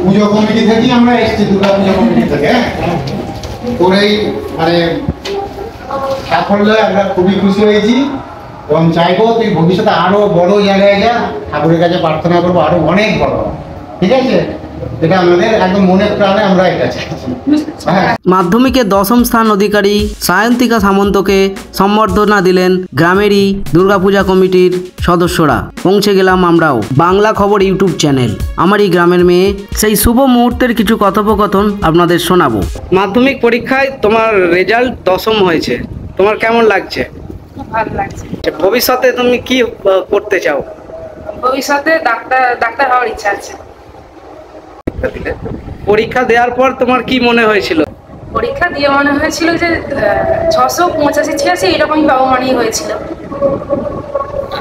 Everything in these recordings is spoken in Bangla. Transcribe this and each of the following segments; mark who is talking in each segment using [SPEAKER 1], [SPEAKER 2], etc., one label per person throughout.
[SPEAKER 1] পুজো কমিটি থেকেই আমরা এসেছি, দুর্গা পুজো কমিটি থেকে। তোর এই মানে সাফল্যে আমরা খুবই খুশি হয়েছি এবং চাইবো তুই ভবিষ্যতে আরো বড় জায়গায় যা, ঠাকুরের কাছে প্রার্থনা করবো আরো অনেক বড়, ঠিক আছে? এটা আমাদের একদম মনের প্রাণে আমরা এটা চাইছি।
[SPEAKER 2] মাধ্যমিকে 10ম স্থান অধিকারী সায়ন্তিকা সামন্তকে সম্বর্ধনা দিলেন গ্রামেরই দুর্গাপূজা কমিটির সদস্যরা। পৌঁছে গেলাম আমরাও। বাংলা খবর ইউটিউব চ্যানেল, আমারই গ্রামের মেয়ে, সেই শুভ মুহূর্তের কিছু কথোপকথন আপনাদের শোনাবো। মাধ্যমিক পরীক্ষায় তোমার রেজাল্ট 10ম হয়েছে, তোমার কেমন লাগছে?
[SPEAKER 3] ভালো লাগছে।
[SPEAKER 2] ভবিষ্যতে তুমি কি করতে চাও?
[SPEAKER 3] ভবিষ্যতে ডাক্তার হওয়ার ইচ্ছা আছে।
[SPEAKER 2] পরীক্ষা দেওয়ার পর তোমার কি মনে হয়েছিল?
[SPEAKER 3] পরীক্ষা দিয়ে মনে হয়েছিল যে 685-86 এরকমই পাবো, মানেই হয়েছিল।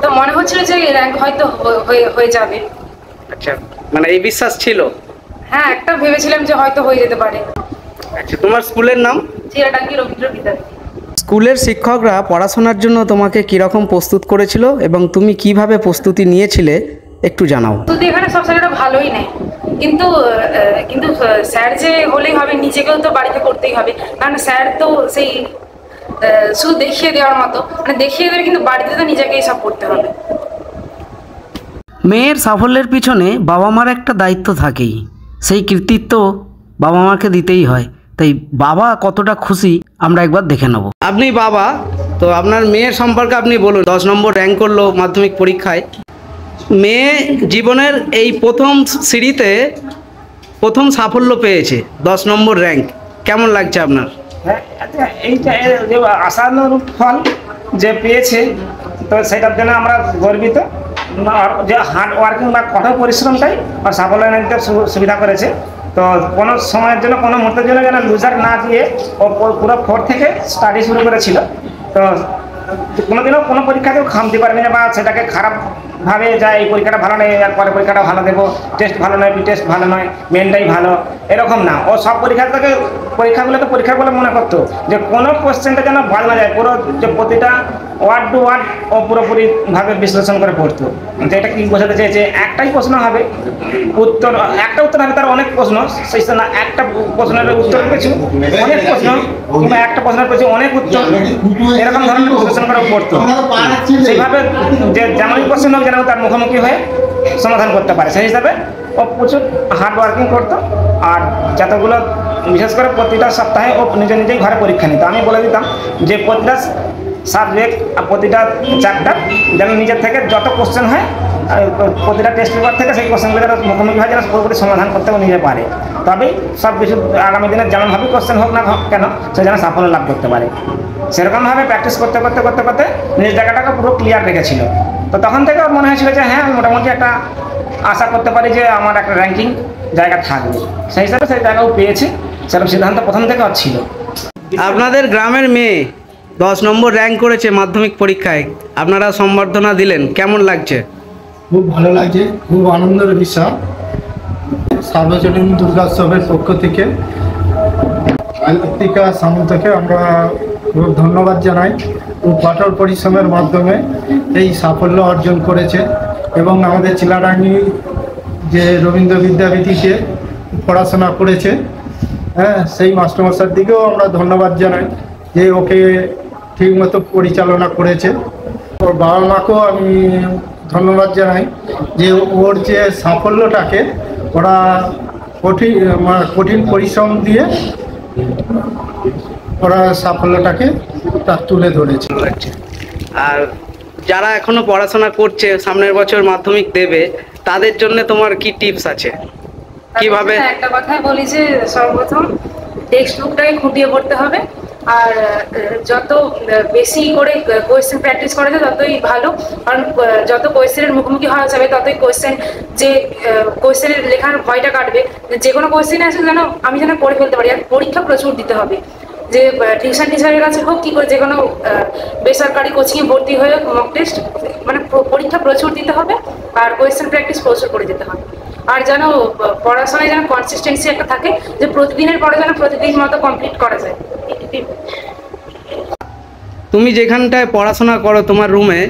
[SPEAKER 3] তো মনে হচ্ছিল যে র্যাঙ্ক হয়তো হয়ে যাবে।
[SPEAKER 2] আচ্ছা, মানে এই বিশ্বাস ছিল?
[SPEAKER 3] হ্যাঁ, একটা ভেবেছিলাম যে হয়তো হয়ে যেতে পারে।
[SPEAKER 2] আচ্ছা, তোমার স্কুলের নাম?
[SPEAKER 3] চিরাটাঙ্কি রবীন্দ্র বিদ্যাপীঠ।
[SPEAKER 2] স্কুলের শিক্ষকরা পড়াশোনার জন্য তোমাকে কীরকম প্রস্তুত করেছিল এবং তুমি কিভাবে প্রস্তুতি নিয়েছিলে একটু জানাও।
[SPEAKER 3] প্রস্তুতি এখানে সব স্যারেরা ভালোই নেয়, কিন্তু স্যার যে হলেই হবে, নিজেকেও তো বাড়িতে করতেই হবে। কারণ স্যার তো সেই শুধু দেখিয়ে দেওয়ার মতো, মানে দেখিয়ে দেবে, কিন্তু বাড়িতে তো নিজেকেই সব করতে হবে।
[SPEAKER 2] মেয়ের সাফল্যের পিছনে বাবা মার একটা দায়িত্ব থাকেই, সেই কৃতিত্ব বাবা মাকে দিতেই হয়। তাই বাবা কতটা খুশি আমরা একবার দেখে নেব। আপনি বাবা, তো আপনার মেয়ের সম্পর্কে আপনি বলুন। 10 নম্বর র্যাঙ্ক করলো মাধ্যমিক পরীক্ষায়। মেয়ে জীবনের এই প্রথম সিঁড়িতে প্রথম সাফল্য পেয়েছে, 10 নম্বর র্যাঙ্ক, কেমন লাগছে আপনার?
[SPEAKER 4] এইটা যে আশানুরূপ ফল যে পেয়েছে, তো সেটার জন্য আমরা গর্বিত। যে হার্ড ওয়ার্কিং বা কঠোর পরিশ্রমটাই আর সাফল্য নিতে সুবিধা করেছে। তো কোনো সময়ের জন্য, কোনো মুহূর্তের জন্য যেন লুজার না দিয়ে ও পুরো 4 থেকে স্টাডি শুরু করেছিল। তো কোনোদিনও কোনো পরীক্ষাতেও খামতি পারেনি বা সেটাকে খারাপভাবে যায় এই পরীক্ষাটা ভালো নয়, আর পরে পরীক্ষাটা ভালো দেবো, টেস্ট ভালো নয়, টেস্ট ভালো নয়, মেনটাই ভালো, এরকম না। ও সব পরীক্ষাগুলোকে পরীক্ষা বলে মনে করতো, যে কোনো কোশ্চেনটা যেন বাদ না যায়, পুরো যে প্রতিটা ওয়ার্ড টু ওয়ার্ড ও পুরোপুরিভাবে বিশ্লেষণ করে পড়তো। তো এটা কি বোঝাতে চেয়েছে? একটাই প্রশ্ন হবে, একটা উত্তর হবে, তার অনেক প্রশ্ন, সেই না একটা প্রশ্নের উত্তর পেয়েছি অনেক প্রশ্ন, কিংবা একটা প্রশ্নের পেয়েছি অনেক উত্তর, এরকম ধরনের বিশ্লেষণ করে পড়তো। সেইভাবে যে যেমনই কোশ্চেন হোক যেন তার মুখোমুখি হয়ে সমাধান করতে পারে, সেই হিসাবে ও প্রচুর হার্ড ওয়ার্কিং করতো। আর যতগুলো, বিশেষ করে প্রতিটা সপ্তাহে ও নিজেই ঘরে পরীক্ষা নিত। আমি বলে দিতাম যে প্রতিটা সাবজেক্ট আর প্রতিটা চ্যাপ্টার যেন নিজের থেকে যত কোশ্চেন হয়, প্রতিটা টেস্ট পেপার থেকে সেই কোশ্চেনগুলো যেন মুখোমুখি হয়, যেন পুরোপুরি সমাধান করতে নিজে পারে। তবেই সব কিছু আগামী দিনে যেমনভাবে কোশ্চেন হোক না কেন, সে যেন সাফল্য লাভ করতে পারে। সেরকমভাবে প্র্যাকটিস করতে করতে করতে করতে নিজের জায়গাটাকে পুরো ক্লিয়ার রেখেছিল। তো তখন থেকে ওর মনে হয়েছিল যে হ্যাঁ, আমি মোটামুটি একটা আশা করতে পারি যে আমার একটা র্যাঙ্কিং জায়গা থাকবে। সেই হিসাবে সেই জায়গাও পেয়েছি, সেরকম সিদ্ধান্ত প্রথম থেকে ওর ছিল।
[SPEAKER 2] আপনাদের গ্রামের মেয়ে 10 নম্বর র্যাঙ্ক করেছে মাধ্যমিক পরীক্ষায়, আপনারা সম্বর্ধনা দিলেন, কেমন লাগছে?
[SPEAKER 5] খুব ভালো লাগছে, খুব আনন্দের বিষয়। সার্বজনীন দুর্গোৎসবের পক্ষ থেকে সায়ন্তিকা সামন্তকে আমরা খুব ধন্যবাদ জানাই। খুব কঠোর পরিশ্রমের মাধ্যমে এই সাফল্য অর্জন করেছে এবং আমাদের চিলাডাঙ্গি যে রবীন্দ্র বিদ্যাপীঠে পড়াশোনা করেছে, হ্যাঁ, সেই মাস্টারমশাইয়ের দিকেও আমরা ধন্যবাদ জানাই যে ওকে ঠিকমতো পরিচালনা করেছে। ওর বাবা মাকেও আমি ধন্যবাদ জানাই যে ওর যে সাফল্যটাকে ওরা কঠিন পরিশ্রম দিয়ে ওরা সাফল্যটাকে তুলে ধরেছে।
[SPEAKER 2] আর যারা এখনো পড়াশোনা করছে, সামনের বছর মাধ্যমিক দেবে, তাদের জন্য তোমার কি টিপস আছে? কিভাবে?
[SPEAKER 3] একটা কথাই বলি যে সর্বপ্রথম টেক্সট বুকটাকে খুঁটিয়ে পড়তে হবে, আর যত বেশি করে কোয়েশ্চেন প্র্যাকটিস করা যায় ততই ভালো। কারণ যত কোয়েশ্চেনের মুখোমুখি হওয়া যাবে ততই কোয়েশ্চেনের লেখার ভয়টা কাটবে। যে কোনো কোয়েশ্চেনে আসলে আমি যেন পড়ে ফেলতে পারি। আর পরীক্ষা প্রচুর দিতে হবে, যে টিউশন টিচারের কাছে হোক, কি করে যে কোনো বেসরকারি কোচিংয়ে ভর্তি হয়ে মক টেস্ট, মানে পরীক্ষা প্রচুর দিতে হবে, আর কোয়েশ্চেন প্র্যাকটিস প্রচুর করে যেতে হবে। আর যেন পড়াশোনায় যেন কনসিস্টেন্সি একটা থাকে, যে প্রতিদিনের পড়া যেন প্রতিদিন মতো কমপ্লিট করা যায়।
[SPEAKER 2] তুমি যেখানটায় পড়াশোনা করো তোমার রুমে,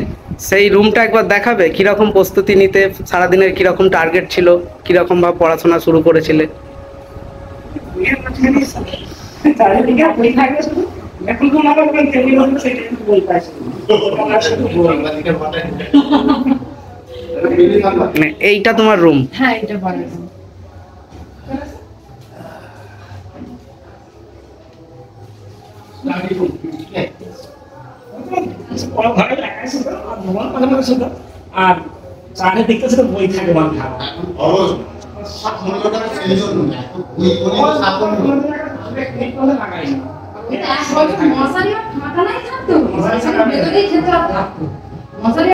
[SPEAKER 2] সেই রুমটা একবার দেখাবে, কিরকম প্রস্তুতি নিতে, সারাদিনের কিরকম টার্গেট ছিল, কিরকম ভাবে পড়াশোনা শুরু করেছিলে?
[SPEAKER 4] চারিদিকে বই থাকে শুধু, এখন তো আমার ওখানে টেবিল হলো সেটা একটু বই পাইছি।
[SPEAKER 2] মানে এইটা তোমার রুম?
[SPEAKER 3] হ্যাঁ, এটা বলে।
[SPEAKER 4] ঘরে লাগাই ছিল, আর ভগবান মাঝে মাঝে ছিল, আর চারিদিকে শুধু বই থাকে বাঁধা।
[SPEAKER 1] সাফল্যটা সেই জন্য না, এত বই পড়ে সাফল্য।
[SPEAKER 4] লাগাই না।
[SPEAKER 6] মশারি ঠান্ডা নাই থাকতো, মশারি ভেতরেই খেতে থাকতো। মশারি